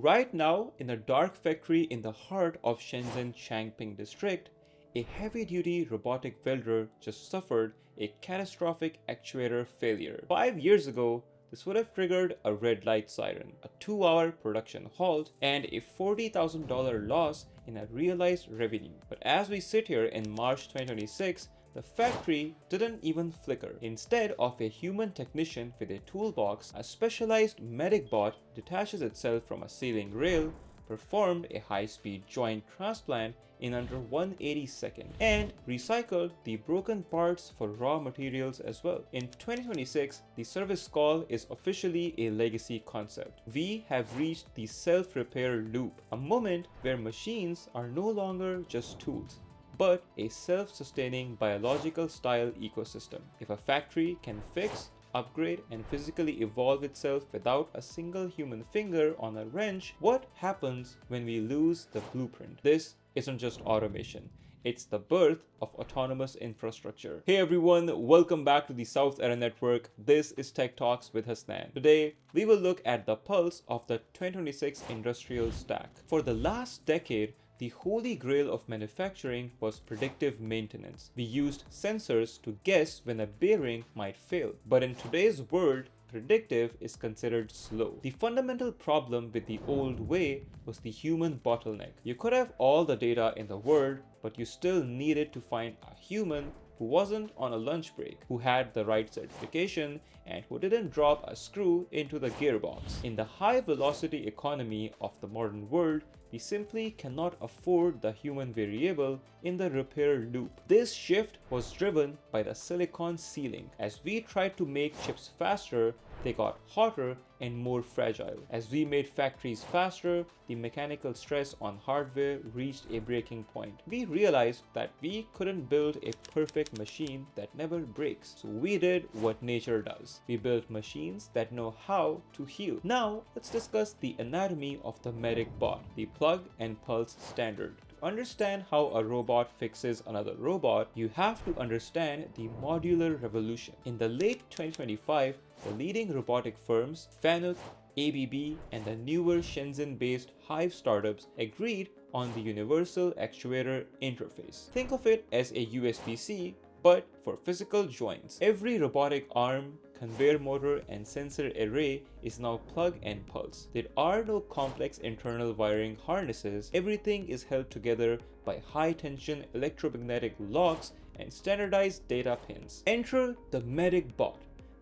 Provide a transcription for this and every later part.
Right now, in a dark factory in the heart of Shenzhen Changping district, a heavy-duty robotic welder just suffered a catastrophic actuator failure. 5 years ago, this would have triggered a red light siren, a 2-hour production halt, and a $40,000 loss in a realized revenue. But as we sit here in March 2026, the factory didn't even flicker. Instead of a human technician with a toolbox, a specialized medic bot detaches itself from a ceiling rail, performed a high-speed joint transplant in under 180 seconds, and recycled the broken parts for raw materials as well. In 2026, the service call is officially a legacy concept. We have reached the self-repair loop, a moment where machines are no longer just tools, but a self-sustaining biological-style ecosystem. If a factory can fix, upgrade, and physically evolve itself without a single human finger on a wrench, what happens when we lose the blueprint? This isn't just automation. It's the birth of autonomous infrastructure. Hey everyone, welcome back to the South Era Network. This is Tech Talks with Hasnan. Today, we will look at the pulse of the 2026 industrial stack. For the last decade, the holy grail of manufacturing was predictive maintenance. We used sensors to guess when a bearing might fail. But in today's world, predictive is considered slow. The fundamental problem with the old way was the human bottleneck. You could have all the data in the world, but you still needed to find a human who wasn't on a lunch break, who had the right certification, and who didn't drop a screw into the gearbox. In the high-velocity economy of the modern world, we simply cannot afford the human variable in the repair loop. This shift was driven by the silicon ceiling. As we tried to make chips faster, they got hotter and more fragile. As we made factories faster, the mechanical stress on hardware reached a breaking point. We realized that we couldn't build a perfect machine that never breaks. So we did what nature does. We built machines that know how to heal. Now, let's discuss the anatomy of the medic bot, the plug and pulse standard. To understand how a robot fixes another robot, you have to understand the modular revolution. In the late 2025, the leading robotic firms, Fanuc, ABB, and the newer Shenzhen-based Hive startups agreed on the universal actuator interface. Think of it as a USB-C, but for physical joints. Every robotic arm, conveyor motor, and sensor array is now plug and pulse. There are no complex internal wiring harnesses. Everything is held together by high-tension electromagnetic locks and standardized data pins. Enter the medic bot.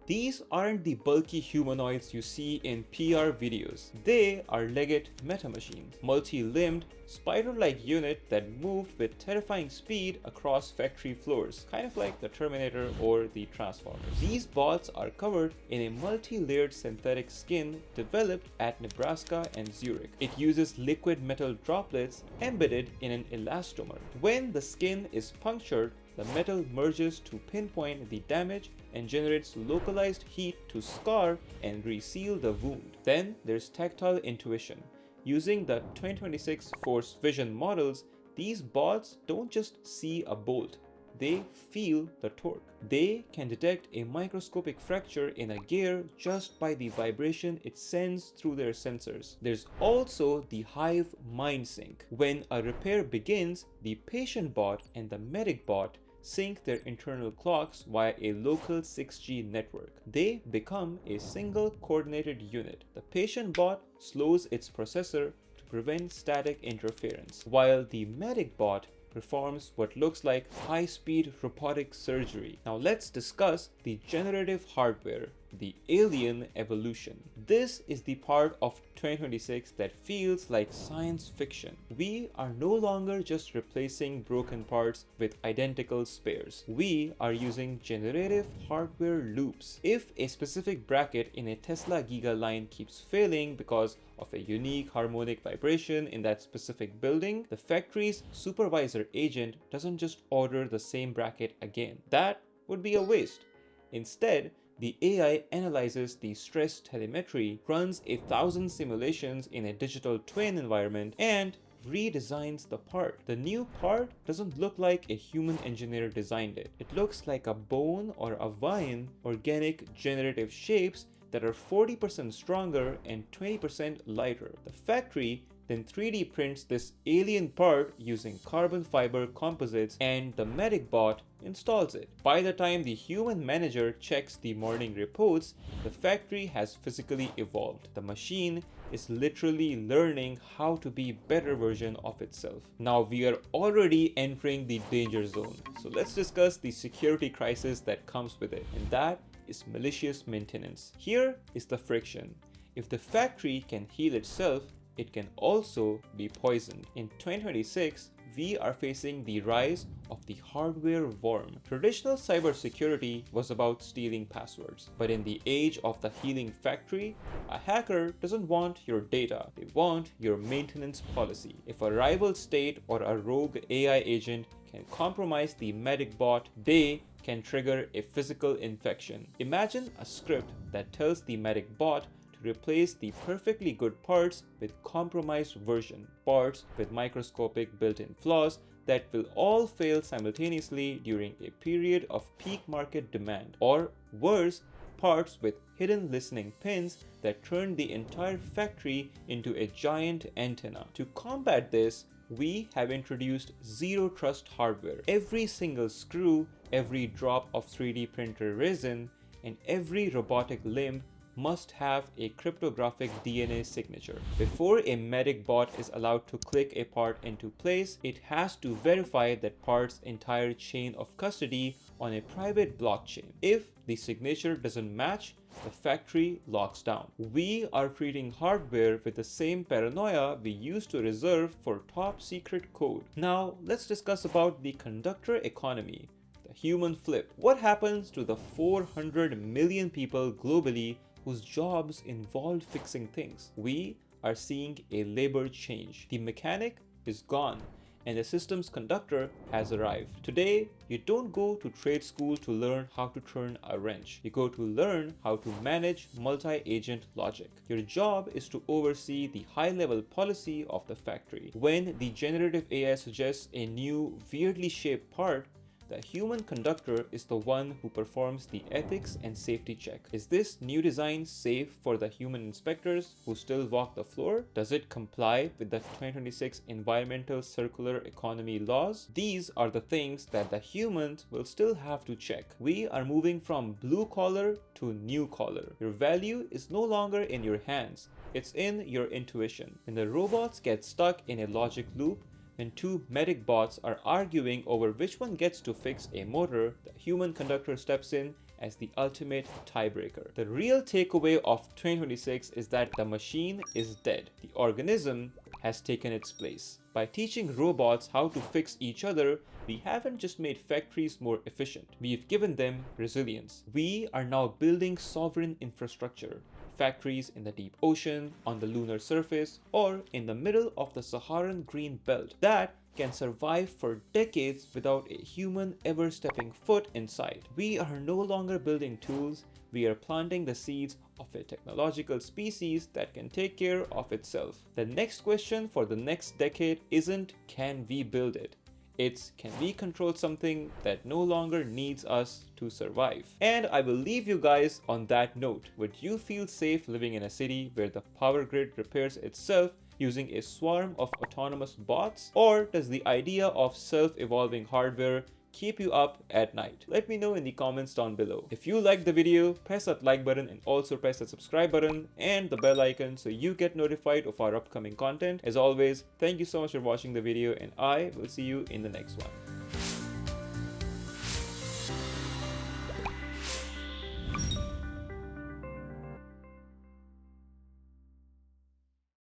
These aren't the bulky humanoids you see in PR videos. They are Leggett meta-machines, multi-limbed, spider-like unit that moved with terrifying speed across factory floors, kind of like the Terminator or the Transformers. These bots are covered in a multi-layered synthetic skin developed at Nebraska and Zurich. It uses liquid metal droplets embedded in an elastomer. When the skin is punctured, the metal merges to pinpoint the damage and generates localized heat to scar and reseal the wound. Then there's tactile intuition. Using the 2026 Force Vision models, these bots don't just see a bolt, they feel the torque. They can detect a microscopic fracture in a gear just by the vibration it sends through their sensors. There's also the hive-mind sync. When a repair begins, the patient bot and the medic bot sync their internal clocks via a local 6G network. They become a single coordinated unit. The patient bot slows its processor to prevent static interference, while the medic bot performs what looks like high-speed robotic surgery. Now let's discuss the generative hardware, the alien evolution. This is the part of 2026 that feels like science fiction. We are no longer just replacing broken parts with identical spares. We are using generative hardware loops. If a specific bracket in a Tesla Giga line keeps failing because of a unique harmonic vibration in that specific building, the factory's supervisor agent doesn't just order the same bracket again. That would be a waste. Instead, the AI analyzes the stress telemetry, runs 1,000 simulations in a digital twin environment, and redesigns the part. The new part doesn't look like a human engineer designed it. It looks like a bone or a vine, organic generative shapes that are 40% stronger and 20% lighter. The factory then 3D prints this alien part using carbon fiber composites, and the medic bot installs it. By the time the human manager checks the morning reports, the factory has physically evolved. The machine is literally learning how to be a better version of itself. Now we are already entering the danger zone. So let's discuss the security crisis that comes with it, and that is malicious maintenance. Here is the friction. If the factory can heal itself, it can also be poisoned. In 2026, we are facing the rise of the hardware worm. Traditional cybersecurity was about stealing passwords, but in the age of the healing factory, a hacker doesn't want your data, they want your maintenance policy. If a rival state or a rogue AI agent can compromise the medic bot, they can trigger a physical infection. Imagine a script that tells the medic bot to replace the perfectly good parts with compromised version, parts with microscopic built-in flaws that will all fail simultaneously during a period of peak market demand, or worse, parts with hidden listening pins that turn the entire factory into a giant antenna. To combat this, we have introduced zero trust hardware. Every single screw, every drop of 3D printer resin, and every robotic limb must have a cryptographic DNA signature. Before a medic bot is allowed to click a part into place, it has to verify that part's entire chain of custody on a private blockchain. If the signature doesn't match, the factory locks down. We are treating hardware with the same paranoia we used to reserve for top secret code. Now let's discuss about the conductor economy, the human flip. What happens to the 400 million people globally whose jobs involved fixing things? We are seeing a labor change. The mechanic is gone and the systems conductor has arrived. Today, you don't go to trade school to learn how to turn a wrench. You go to learn how to manage multi-agent logic. Your job is to oversee the high-level policy of the factory. When the generative AI suggests a new, weirdly shaped part, the human conductor is the one who performs the ethics and safety check. Is this new design safe for the human inspectors who still walk the floor? Does it comply with the 2026 environmental circular economy laws? These are the things that the humans will still have to check. We are moving from blue collar to new collar. Your value is no longer in your hands, it's in your intuition. When the robots get stuck in a logic loop, when two medic bots are arguing over which one gets to fix a motor, the human conductor steps in as the ultimate tiebreaker. The real takeaway of 2026 is that the machine is dead. The organism has taken its place. By teaching robots how to fix each other, we haven't just made factories more efficient, we've given them resilience. We are now building sovereign infrastructure. Factories in the deep ocean, on the lunar surface, or in the middle of the Saharan green belt that can survive for decades without a human ever stepping foot inside. We are no longer building tools, we are planting the seeds of a technological species that can take care of itself. The next question for the next decade isn't can we build it? It's can we control something that no longer needs us to survive? And I will leave you guys on that note. Would you feel safe living in a city where the power grid repairs itself using a swarm of autonomous bots? Or does the idea of self-evolving hardware keep you up at night? Let me know in the comments down below. If you liked the video, press that like button and also press that subscribe button and the bell icon so you get notified of our upcoming content. As always, thank you so much for watching the video and I will see you in the next one.